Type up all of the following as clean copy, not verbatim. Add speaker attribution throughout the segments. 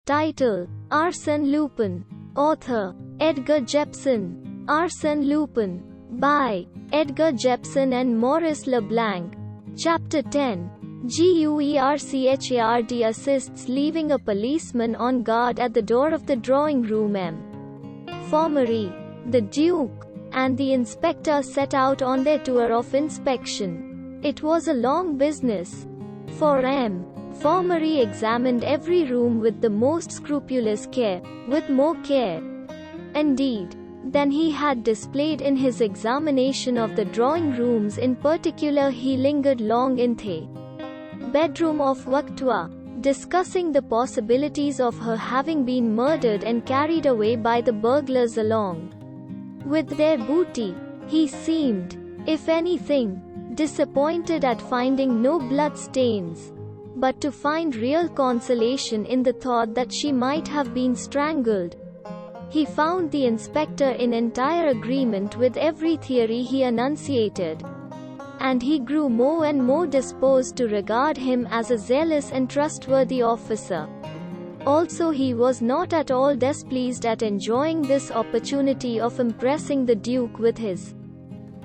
Speaker 1: Title: Arsène Lupin. Author: Edgar Jepson. Arsène Lupin. By Edgar Jepson and Maurice Leblanc. Chapter 10. GUERCHARD assists leaving a policeman on guard at the door of the drawing room. Formery. The Duke and the inspector set out on their tour of inspection. It was a long business. For Formery examined every room with the most scrupulous care, with more care, indeed, than he had displayed in his examination of the drawing rooms. In particular, he lingered long in the bedroom of Qcera, discussing the possibilities of her having been murdered and carried away by the burglars along with their booty. He seemed, if anything, disappointed at finding no blood stains, but to find real consolation in the thought that she might have been strangled. He found the inspector in entire agreement with every theory he enunciated, and he grew more and more disposed to regard him as a zealous and trustworthy officer. Also, he was not at all displeased at enjoying this opportunity of impressing the Duke with his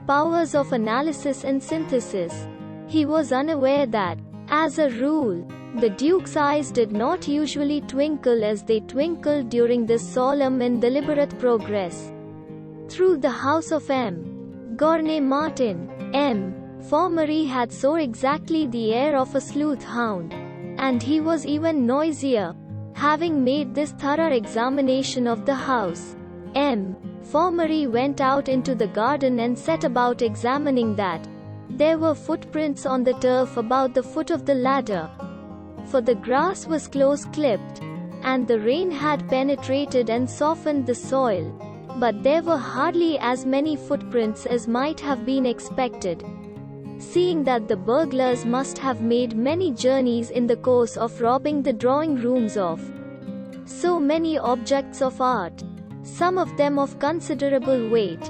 Speaker 1: powers of analysis and synthesis. He was unaware that, as a rule, the Duke's eyes did not usually twinkle as they twinkled during this solemn and deliberate progress through the house of Gournay Martin. Formery had so exactly the air of a sleuth hound, and he was even noisier, having made this thorough examination of the house. Formery went out into the garden and set about examining that. There were footprints on the turf about the foot of the ladder, for the grass was close clipped, and the rain had penetrated and softened the soil, but there were hardly as many footprints as might have been expected, seeing that the burglars must have made many journeys in the course of robbing the drawing rooms of so many objects of art, some of them of considerable weight.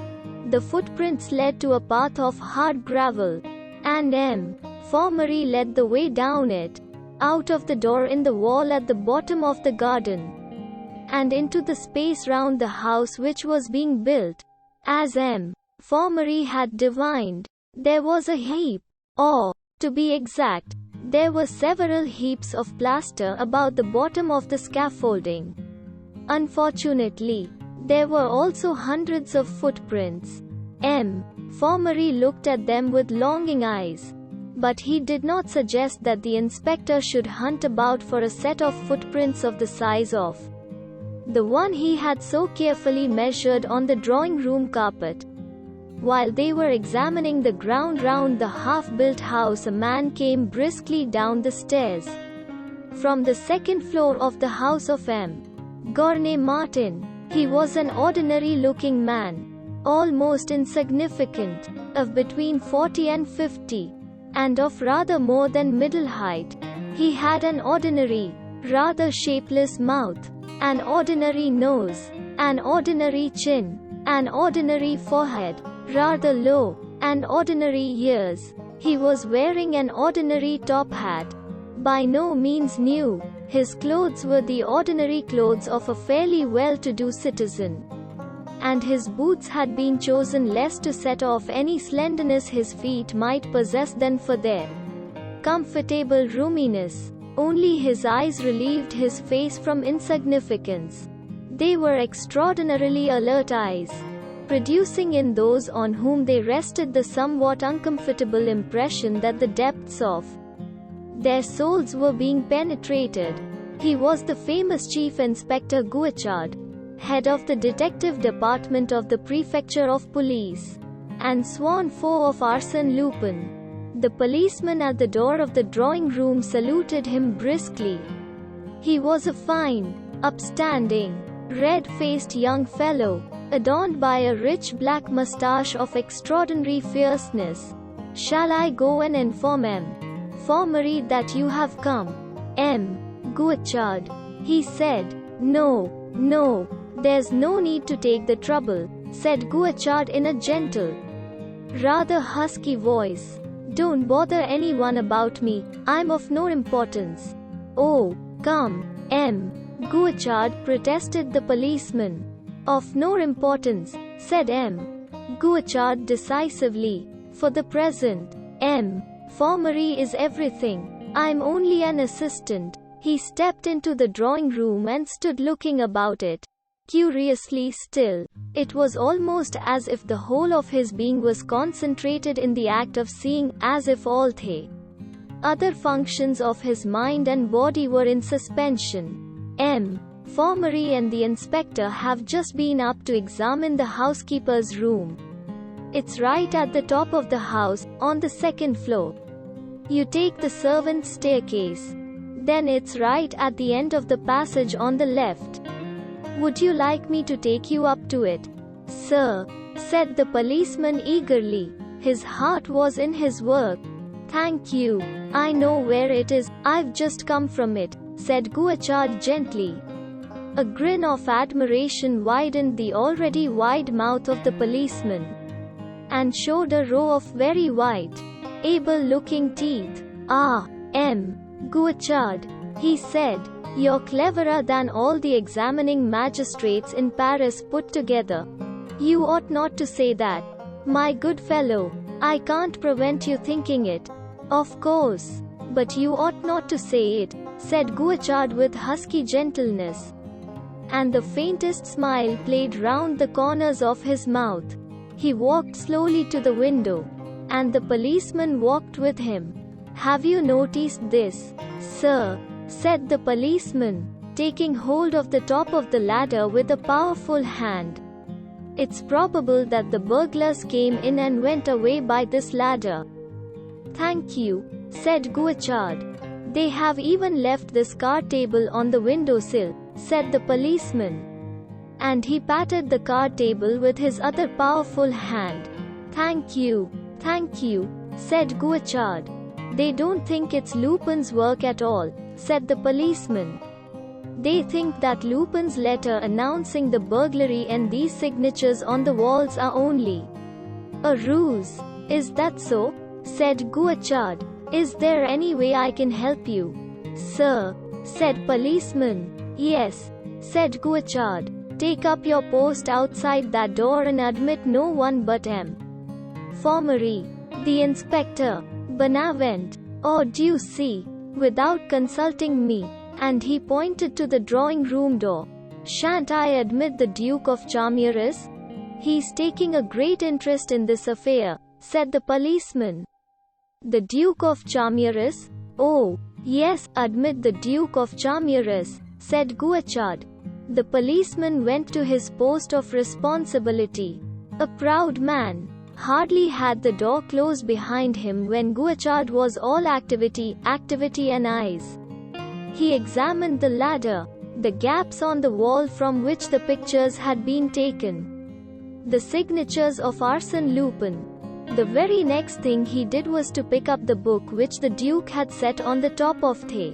Speaker 1: The footprints led to a path of hard gravel, and Formery led the way down it, out of the door in the wall at the bottom of the garden, and into the space round the house which was being built. As Formery had divined, there was a heap, or, to be exact, there were several heaps of plaster about the bottom of the scaffolding. Unfortunately, there were also hundreds of footprints. Formery looked at them with longing eyes, but he did not suggest that the inspector should hunt about for a set of footprints of the size of the one he had so carefully measured on the drawing room carpet. While they were examining the ground round the half-built house, a man came briskly down the stairs from the second floor of the house of Gournay Martin. He was an ordinary-looking man, almost insignificant, of between 40 and 50, and of rather more than middle height. He had an ordinary, rather shapeless mouth, an ordinary nose, an ordinary chin, an ordinary forehead, rather low, and ordinary ears. He was wearing an ordinary top hat, by no means new. His clothes were the ordinary clothes of a fairly well-to-do citizen, and his boots had been chosen less to set off any slenderness his feet might possess than for their comfortable roominess. Only his eyes relieved his face from insignificance. They were extraordinarily alert eyes, producing in those on whom they rested the somewhat uncomfortable impression that the depths of their souls were being penetrated. He was the famous Chief Inspector GUERCHARD, head of the detective department of the Prefecture of Police, and sworn foe of Arsène Lupin. The policeman at the door of the drawing room saluted him briskly. He was a fine, upstanding, red-faced young fellow, adorned by a rich black moustache of extraordinary fierceness. "Shall I go and inform Formery that you have come, GUERCHARD?" he said. No, there's no need to take the trouble," said GUERCHARD in a gentle, rather husky voice. "Don't bother anyone about me, I'm of no importance." "Oh, come, "GUERCHARD," protested the policeman. "Of no importance," said M. GUERCHARD decisively. "For the present, M. Maurice is everything. I'm only an assistant." He stepped into the drawing room and stood looking about it, curiously still. It was almost as if the whole of his being was concentrated in the act of seeing, as if all the other functions of his mind and body were in suspension. M. Maurice and the inspector have just been up to examine the housekeeper's room. It's right at the top of the house, on the second floor. You take the servants' staircase. Then it's right at the end of the passage on the left. Would you like me to take you up to it?" "Sir," said the policeman eagerly. His heart was in his work. "Thank you. I know where it is, I've just come from it," said GUERCHARD gently. A grin of admiration widened the already wide mouth of the policeman, and showed a row of very white, able-looking teeth. "Ah, M. GUERCHARD," he said, "you're cleverer than all the examining magistrates in Paris put together." "You ought not to say that, my good fellow. I can't prevent you thinking it." "Of course. But you ought not to say it," said GUERCHARD with husky gentleness. And the faintest smile played round the corners of his mouth. He walked slowly to the window, and the policeman walked with him. "Have you noticed this, sir?" said the policeman, taking hold of the top of the ladder with a powerful hand. "It's probable that the burglars came in and went away by this ladder." "Thank you," said GUERCHARD. "They have even left this card table on the windowsill," said the policeman. And he patted the card table with his other powerful hand. Thank you, said GUERCHARD. "They don't think it's Lupin's work at all," said the policeman. "They think that Lupin's letter announcing the burglary and these signatures on the walls are only a ruse." "Is that so?" said GUERCHARD. "Is there any way I can help you?" "Sir," said policeman. "Yes," said GUERCHARD. "Take up your post outside that door and admit no one but M. Maurice, the inspector, Benavent, or do you see, without consulting me," and he pointed to the drawing room door. "Shan't I admit the Duke of Charmeres? He's taking a great interest in this affair," said the policeman. "The Duke of Charmeres? Oh, yes, admit the Duke of Charmeres," said GUERCHARD. The policeman went to his post of responsibility. A proud man. Hardly had the door closed behind him when GUERCHARD was all activity and eyes. He examined the ladder, the gaps on the wall from which the pictures had been taken, the signatures of Arsène Lupin. The very next thing he did was to pick up the book which the Duke had set on the top of the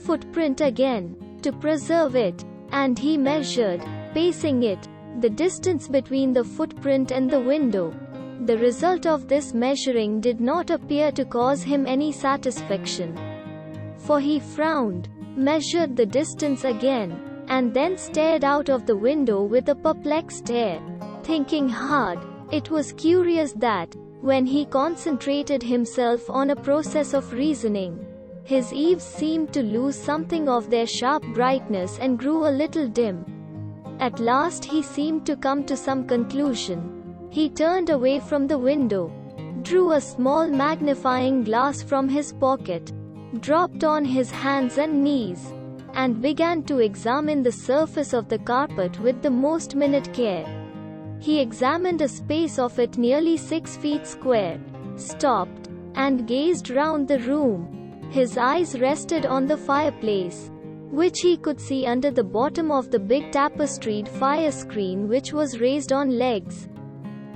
Speaker 1: footprint again, to preserve it, and he measured, pacing it, the distance between the footprint and the window. The result of this measuring did not appear to cause him any satisfaction, for he frowned, measured the distance again, and then stared out of the window with a perplexed air, thinking hard. It was curious that, when he concentrated himself on a process of reasoning, his eaves seemed to lose something of their sharp brightness and grew a little dim. At last he seemed to come to some conclusion. He turned away from the window, drew a small magnifying glass from his pocket, dropped on his hands and knees, and began to examine the surface of the carpet with the most minute care. He examined a space of it nearly 6 feet square, stopped, and gazed round the room. His eyes rested on the fireplace, which he could see under the bottom of the big tapestried fire screen which was raised on legs,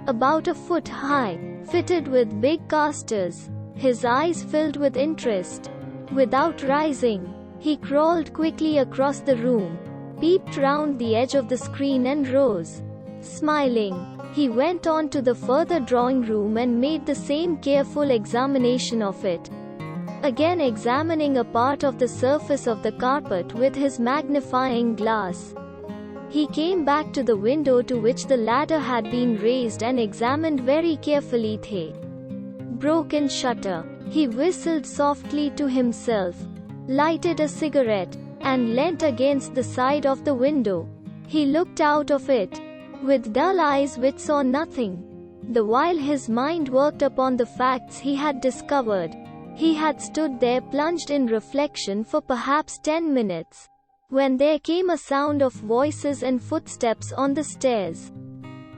Speaker 1: about a foot high, fitted with big casters. His eyes filled with interest. Without rising, he crawled quickly across the room, peeped round the edge of the screen and rose. Smiling, he went on to the further drawing room and made the same careful examination of it. again examining a part of the surface of the carpet with his magnifying glass. He came back to the window to which the ladder had been raised and examined very carefully the broken shutter. He whistled softly to himself, lighted a cigarette, and leant against the side of the window. He looked out of it, with dull eyes which saw nothing, the while his mind worked upon the facts he had discovered. He had stood there plunged in reflection for perhaps 10 minutes, when there came a sound of voices and footsteps on the stairs.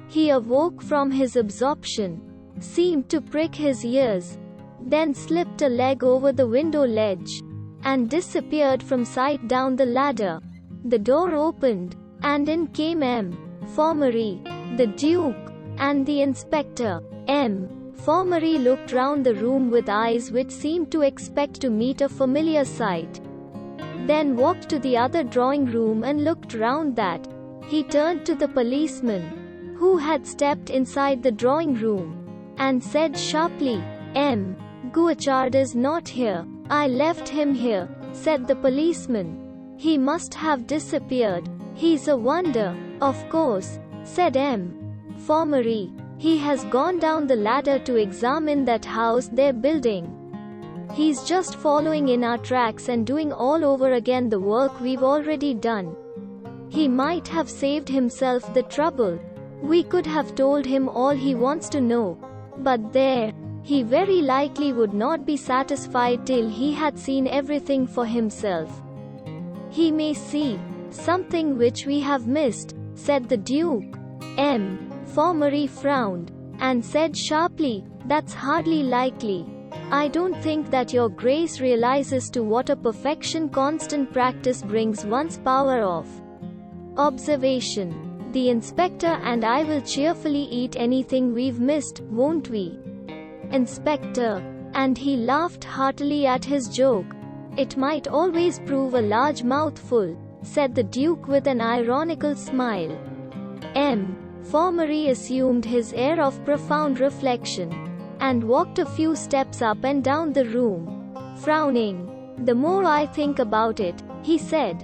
Speaker 1: He awoke from his absorption, seemed to prick his ears, then slipped a leg over the window ledge, and disappeared from sight down the ladder. The door opened, and in came Formery, the Duke, and the inspector. Formery looked round the room with eyes which seemed to expect to meet a familiar sight, then walked to the other drawing room and looked round that. He turned to the policeman, who had stepped inside the drawing room, and said sharply, "GUERCHARD is not here." "I left him here," said the policeman. "He must have disappeared. He's a wonder." "Of course," said Formery. "He has gone down the ladder to examine that house they're building. He's just following in our tracks and doing all over again the work we've already done. He might have saved himself the trouble. We could have told him all he wants to know. But there, he very likely would not be satisfied till he had seen everything for himself. He may see something which we have missed," said the Duke. Formery frowned, and said sharply, "That's hardly likely. I don't think that your Grace realizes to what a perfection constant practice brings one's power of observation. The inspector and I will cheerfully eat anything we've missed, won't we, Inspector?" And he laughed heartily at his joke. "It might always prove a large mouthful," said the Duke with an ironical smile. Formery assumed his air of profound reflection, and walked a few steps up and down the room, frowning. "The more I think about it," he said,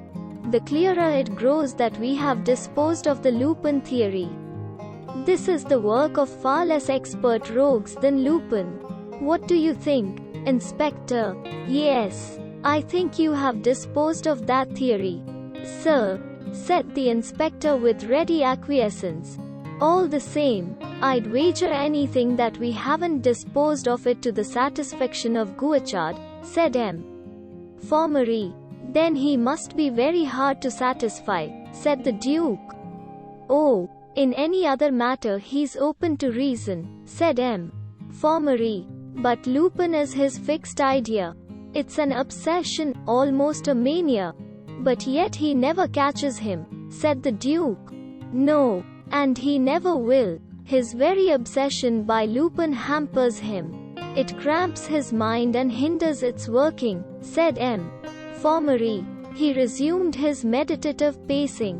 Speaker 1: "the clearer it grows that we have disposed of the Lupin theory. This is the work of far less expert rogues than Lupin. What do you think, Inspector?" "Yes, I think you have disposed of that theory, sir," said the inspector with ready acquiescence. "All the same, I'd wager anything that we haven't disposed of it to the satisfaction of GUERCHARD," said Formery. "Then he must be very hard to satisfy," said the Duke. "Oh, in any other matter he's open to reason," said Formery. "But Lupin is his fixed idea. It's an obsession, almost a mania. But yet he never catches him," said the Duke. "No, and he never will. His very obsession by Lupin hampers him. It cramps his mind and hinders its working," said Formery. He resumed his meditative pacing,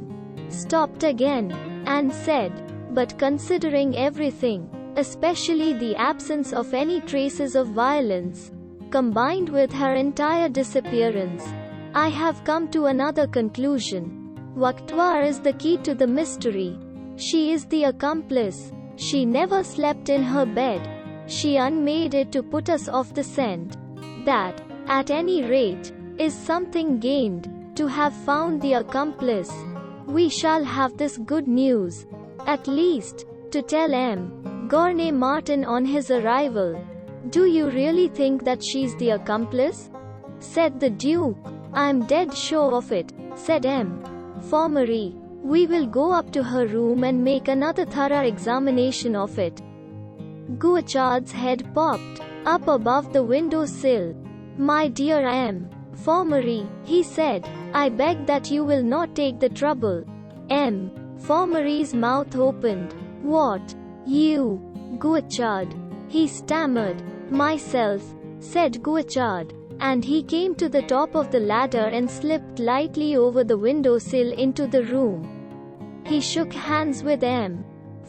Speaker 1: stopped again, and said, "But considering everything, especially the absence of any traces of violence, combined with her entire disappearance, I have come to another conclusion. Qcera is the key to the mystery. She is the accomplice. She never slept in her bed. She unmade it to put us off the scent. That, at any rate, is something gained, to have found the accomplice. We shall have this good news, at least, to tell Gournay Martin on his arrival." "Do you really think that she's the accomplice?" said the Duke. "I'm dead sure of it," said Formery. "We will go up to her room and make another thorough examination of it." GUERCHARD's head popped up above the window sill. "My dear Formery," he said, "I beg that you will not take the trouble." Formery's mouth opened. "What? You, GUERCHARD?" he stammered. "Myself," said GUERCHARD. And he came to the top of the ladder and slipped lightly over the windowsill into the room. He shook hands with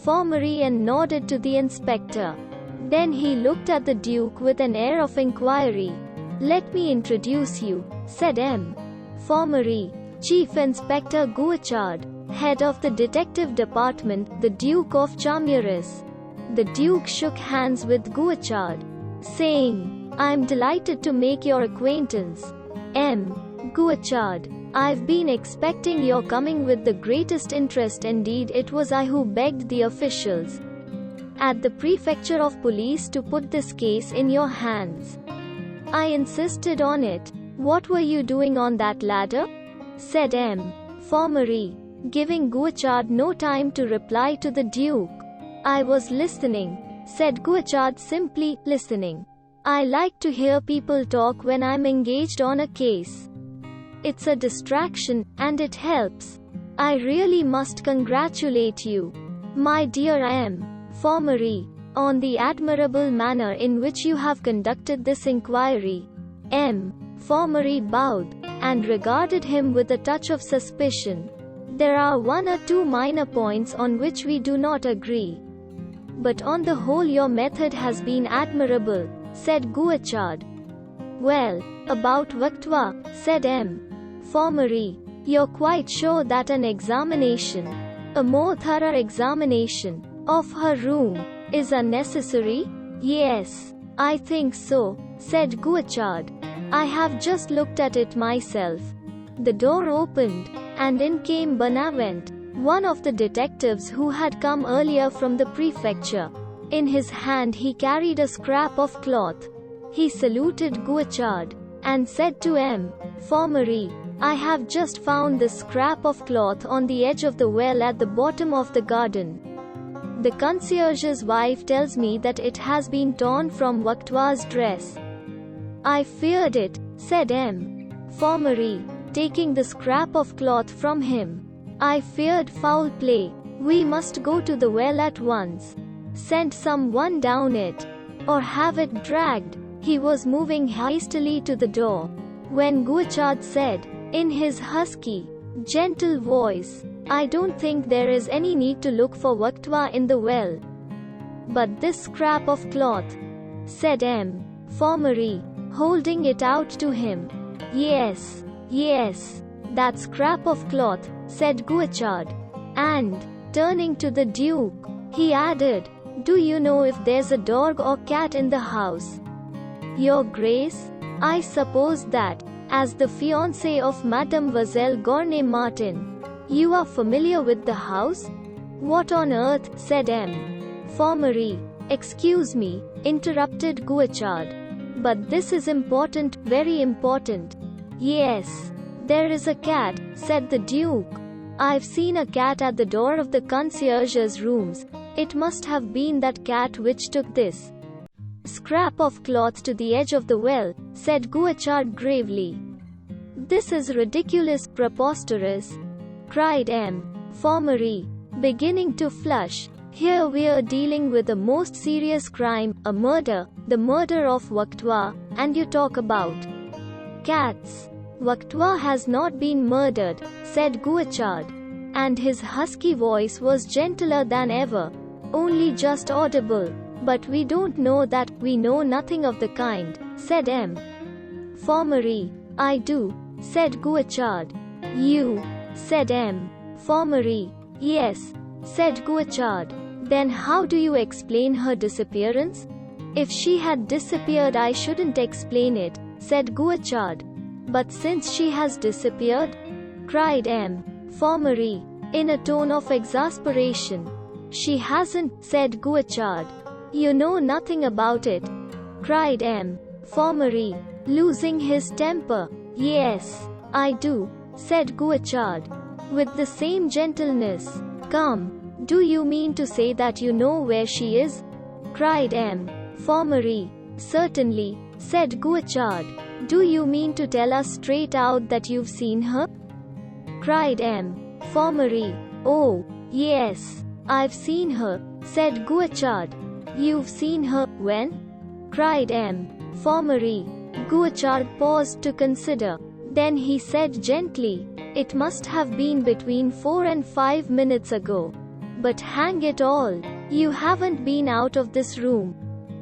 Speaker 1: Formery and nodded to the inspector. Then he looked at the Duke with an air of inquiry. Let me introduce you, said M. Formery. Chief Inspector GUERCHARD, head of the detective department, the Duke of Chamieres. The Duke shook hands with GUERCHARD, saying, I'm delighted to make your acquaintance. M. GUERCHARD. I've been expecting your coming with the greatest interest. Indeed, it was I who begged the officials at the Prefecture of Police to put this case in your hands. I insisted on it. What were you doing on that ladder? Said M. Formery, giving GUERCHARD no time to reply to the Duke. I was listening, said GUERCHARD, simply listening. I like to hear people talk when I'm engaged on a case. It's a distraction, and it helps. I really must congratulate you, my dear M. Formery, on the admirable manner in which you have conducted this inquiry. M. Formery bowed, and regarded him with a touch of suspicion. There are one or two minor points on which we do not agree. But on the whole your method has been admirable, said GUERCHARD. Well, about Victoire, said M. Formery, you're quite sure that an examination, a more thorough examination, of her room, is unnecessary? Yes, I think so, said GUERCHARD. I have just looked at it myself. The door opened, and in came Bonavent, one of the detectives who had come earlier from the prefecture. In his hand he carried a scrap of cloth. He saluted GUERCHARD, and said to M. Formery, I have just found this scrap of cloth on the edge of the well at the bottom of the garden. The concierge's wife tells me that it has been torn from Victoire's dress. I feared it, said M. Formery, taking the scrap of cloth from him. I feared foul play. We must go to the well at once. Send someone down it, or have it dragged. He was moving hastily to the door, when GUERCHARD said, in his husky, gentle voice, I don't think there is any need to look for Victoire in the well. But this scrap of cloth, said M. Formery, holding it out to him. Yes, yes, that scrap of cloth, said GUERCHARD. And, turning to the Duke, he added, do you know if there's a dog or cat in the house? Your Grace, I suppose that, as the fiancé of Mademoiselle Gournay-Martin, you are familiar with the house? What on earth, said M. Formery. Excuse me, interrupted GUERCHARD. But this is important, very important. Yes, there is a cat, said the Duke. I've seen a cat at the door of the concierge's rooms. It must have been that cat which took this scrap of cloth to the edge of the well, said GUERCHARD gravely. This is ridiculous, preposterous, cried M. Formery, beginning to flush. Here we're dealing with a most serious crime, a murder, the murder of Victoire, and you talk about cats. Victoire has not been murdered, said GUERCHARD, and his husky voice was gentler than ever, only just audible. But we don't know that, we know nothing of the kind, said M. Formery. I do, said GUERCHARD. You, said M. Formery. Yes, said GUERCHARD. Then how do you explain her disappearance? If she had disappeared I shouldn't explain it, said GUERCHARD. But since she has disappeared, cried M. Formery, in a tone of exasperation. She hasn't, said GUERCHARD. You know nothing about it, cried M. Formery, losing his temper. Yes, I do, said GUERCHARD, with the same gentleness. Come, do you mean to say that you know where she is? cried M. Formery. Certainly, said GUERCHARD. Do you mean to tell us straight out that you've seen her? cried M. Formery. Oh, yes, I've seen her, said GUERCHARD. You've seen her, when? cried M. Formery. GUERCHARD paused to consider. Then he said gently, it must have been between 4 and 5 minutes ago. But hang it all, you haven't been out of this room,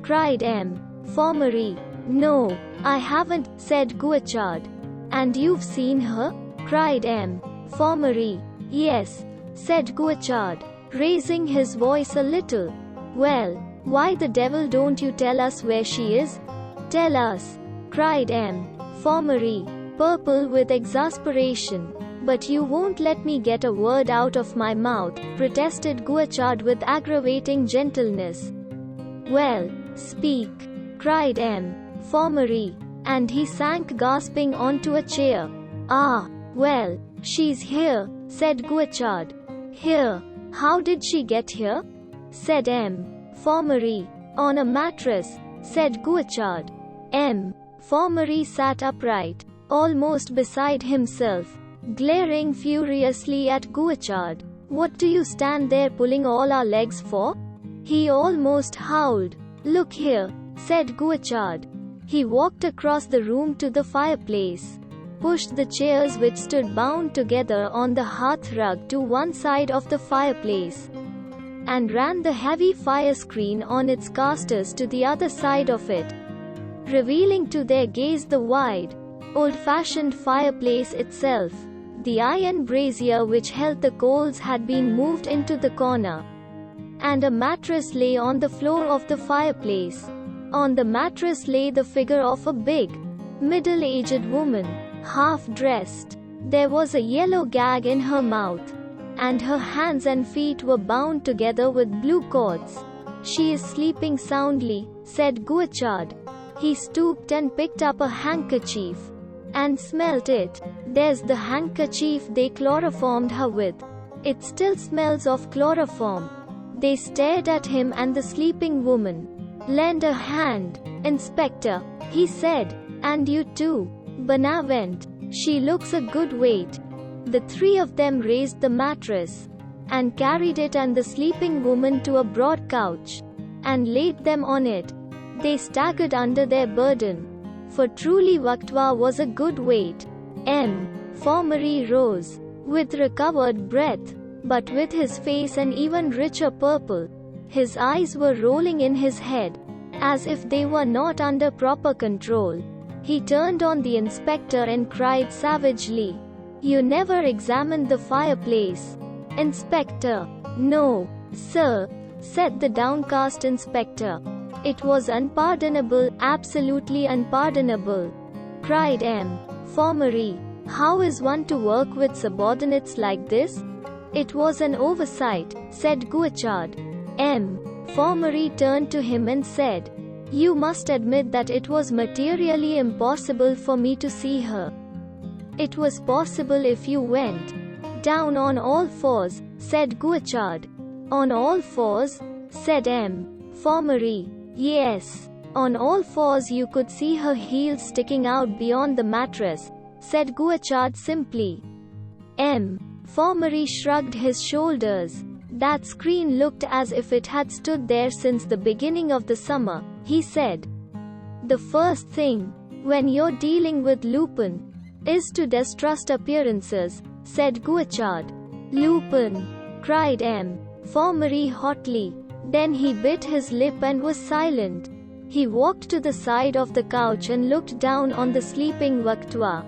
Speaker 1: cried M. Formery. No, I haven't, said GUERCHARD. And you've seen her? Cried M. For Marie. Yes, said GUERCHARD, raising his voice a little. Well, why the devil don't you tell us where she is? Tell us, cried M. For Marie, purple with exasperation. But you won't let me get a word out of my mouth, protested GUERCHARD with aggravating gentleness. Well, speak, cried M. For Marie, and he sank gasping onto a chair. Ah, well, she's here, said GUERCHARD. Here? How did she get here? Said M. For Marie. On a mattress, said GUERCHARD. M. For Marie sat upright, almost beside himself, glaring furiously at GUERCHARD. What do you stand there pulling all our legs for? He almost howled. Look here, said GUERCHARD. He walked across the room to the fireplace, pushed the chairs which stood bound together on the hearth rug to one side of the fireplace, and ran the heavy fire screen on its casters to the other side of it, revealing to their gaze the wide, old-fashioned fireplace itself. The iron brazier which held the coals had been moved into the corner, and a mattress lay on the floor of the fireplace. On the mattress lay the figure of a big, middle-aged woman, half-dressed. There was a yellow gag in her mouth, and her hands and feet were bound together with blue cords. She is sleeping soundly, said GUERCHARD. He stooped and picked up a handkerchief, and smelt it. There's the handkerchief they chloroformed her with. It still smells of chloroform. They stared at him and the sleeping woman. Lend a hand, Inspector, he said. And you too, Benavent. She looks a good weight. The three of them raised the mattress, and carried it and the sleeping woman to a broad couch, and laid them on it. They staggered under their burden, for truly Vaktwa was a good weight. M. For Marie rose, with recovered breath, but with his face an even richer purple. His eyes were rolling in his head, as if they were not under proper control. He turned on the inspector and cried savagely, You never examined the fireplace, Inspector. No, sir, said the downcast inspector. It was unpardonable, absolutely unpardonable, cried M. For Marie. How is one to work with subordinates like this? It was an oversight, said GUERCHARD. M. For Marie turned to him and said, You must admit that it was materially impossible for me to see her. It was possible if you went down on all fours, said GUERCHARD. On all fours? Said M. For Marie. Yes. On all fours you could see her heels sticking out beyond the mattress, said GUERCHARD simply. M. For Marie shrugged his shoulders. That screen looked as if it had stood there since the beginning of the summer, he said. The first thing, when you're dealing with Lupin, is to distrust appearances, said GUERCHARD. Lupin, cried M. For Marie hotly. Then he bit his lip and was silent. He walked to the side of the couch and looked down on the sleeping Vaktwa,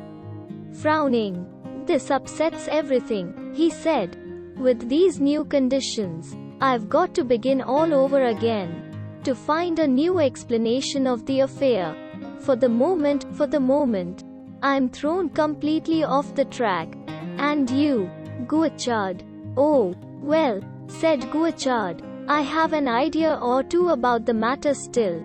Speaker 1: frowning. This upsets everything, he said. With these new conditions, I've got to begin all over again, to find a new explanation of the affair. For the moment, I'm thrown completely off the track. And you, GUERCHARD? Oh, well, said GUERCHARD. I have an idea or two about the matter still.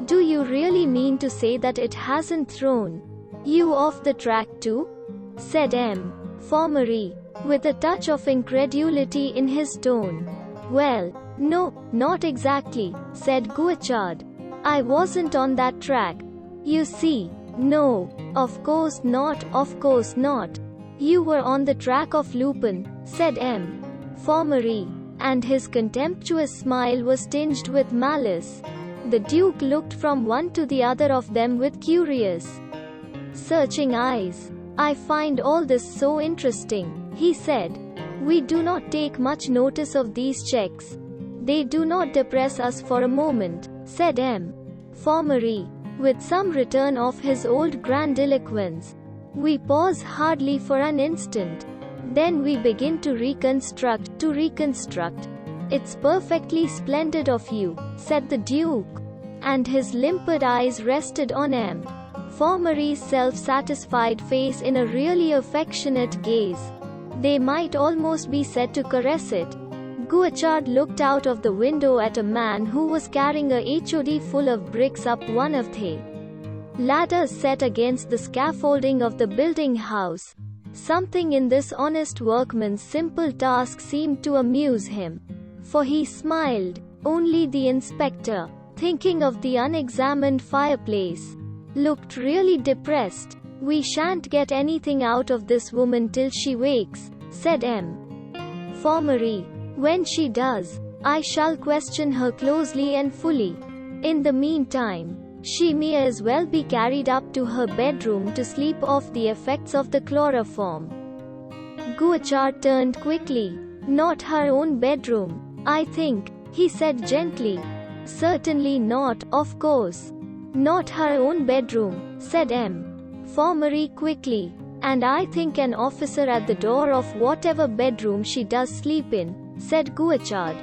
Speaker 1: Do you really mean to say that it hasn't thrown you off the track too? Said M. For Marie, with a touch of incredulity in his tone. Well, no, not exactly, said GUERCHARD. I wasn't on that track. You see, no, of course not, of course not. You were on the track of Lupin, said M. For Marie, and his contemptuous smile was tinged with malice. The Duke looked from one to the other of them with curious, searching eyes. I find all this so interesting, he said. We do not take much notice of these checks. They do not depress us for a moment, said M. For Marie. with some return of his old grandiloquence. We pause hardly for an instant. Then we begin to reconstruct. It's perfectly splendid of you, said the Duke. And his limpid eyes rested on M. Formery's self-satisfied face in a really affectionate gaze. They might almost be said to caress it. GUERCHARD looked out of the window at a man who was carrying a HOD full of bricks up one of the ladders set against the scaffolding of the building house. Something in this honest workman's simple task seemed to amuse him. For he smiled. Only the inspector, thinking of the unexamined fireplace, looked really depressed. We shan't get anything out of this woman till she wakes, said M. Formery. When she does, I shall question her closely and fully. In the meantime, she may as well be carried up to her bedroom to sleep off the effects of the chloroform. GUERCHARD turned quickly. Not her own bedroom, I think, he said gently. Certainly not, of course. Not her own bedroom, said M. Formery quickly. And I think an officer at the door of whatever bedroom she does sleep in, said GUERCHARD.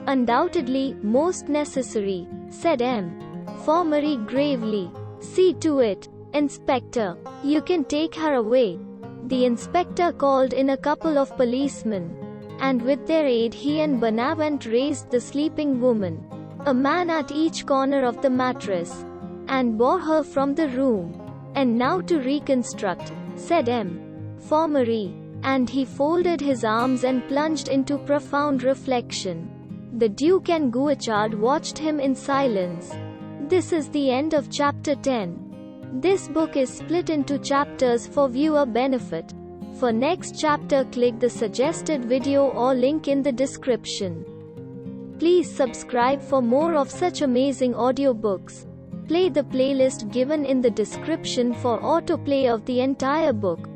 Speaker 1: Undoubtedly, most necessary, said M. Formery gravely. See to it, Inspector. You can take her away. The inspector called in a couple of policemen, and with their aid he and Bonavent raised the sleeping woman, a man at each corner of the mattress, and bore her from the room. And now to reconstruct, said M. Formery. And he folded his arms and plunged into profound reflection. The Duke and GUERCHARD watched him in silence. This is the end of chapter 10. This book is split into chapters for viewer benefit. For next chapter, click the suggested video or link in the description. Please subscribe for more of such amazing audiobooks. Play the playlist given in the description for autoplay of the entire book.